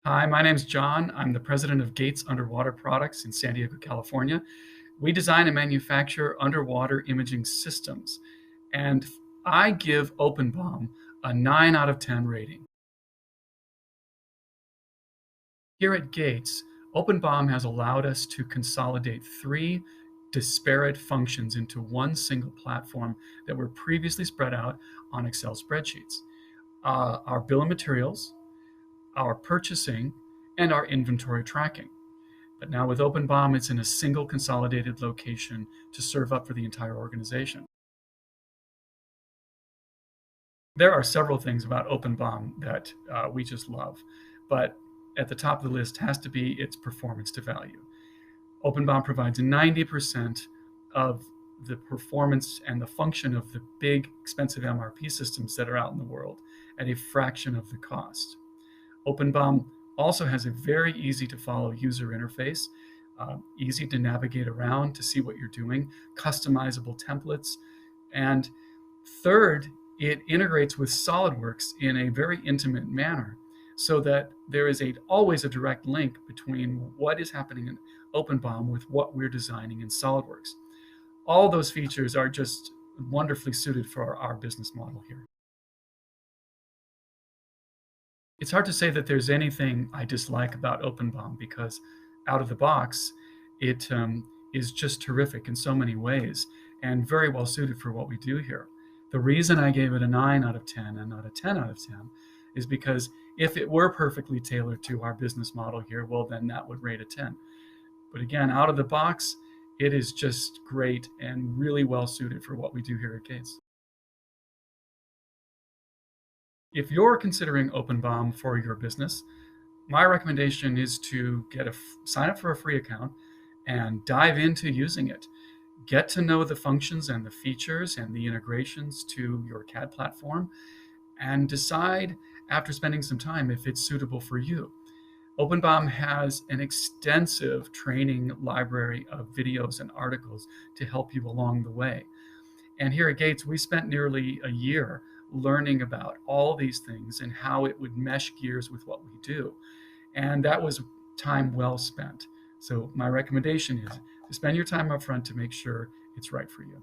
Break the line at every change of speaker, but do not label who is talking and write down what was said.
Hi, my name's John. I'm the president of Gates Underwater Products in San Diego, California. We design and manufacture underwater imaging systems, and I give OpenBom a 9 out of 10 rating. Here at Gates, OpenBom has allowed us to consolidate three disparate functions into one single platform that were previously spread out on Excel spreadsheets. Our bill of materials, our purchasing, and our inventory tracking. But now with OpenBom, it's in a single consolidated location to serve up for the entire organization. There are several things about OpenBom that we just love, but at the top of the list has to be its performance to value. OpenBom provides 90% of the performance and the function of the big, expensive MRP systems that are out in the world at a fraction of the cost. OpenBom also has a very easy to follow user interface, easy to navigate around to see what you're doing, customizable templates, and third, it integrates with SolidWorks in a very intimate manner so that there is always a direct link between what is happening in OpenBom with what we're designing in SolidWorks. All those features are just wonderfully suited for our business model here. It's hard to say that there's anything I dislike about OpenBom because out of the box, it is just terrific in so many ways and very well suited for what we do here. The reason I gave it a 9 out of 10 and not a 10 out of 10 is because if it were perfectly tailored to our business model here, well, then that would rate a 10. But again, out of the box, it is just great and really well suited for what we do here at Gates. If you're considering OpenBom for your business, my recommendation is to sign up for a free account and dive into using it. Get to know the functions and the features and the integrations to your CAD platform and decide after spending some time if it's suitable for you. OpenBom has an extensive training library of videos and articles to help you along the way. And here at Gates, we spent nearly a year learning about all these things and how it would mesh gears with what we do. And that was time well spent. So my recommendation is to spend your time up front to make sure it's right for you.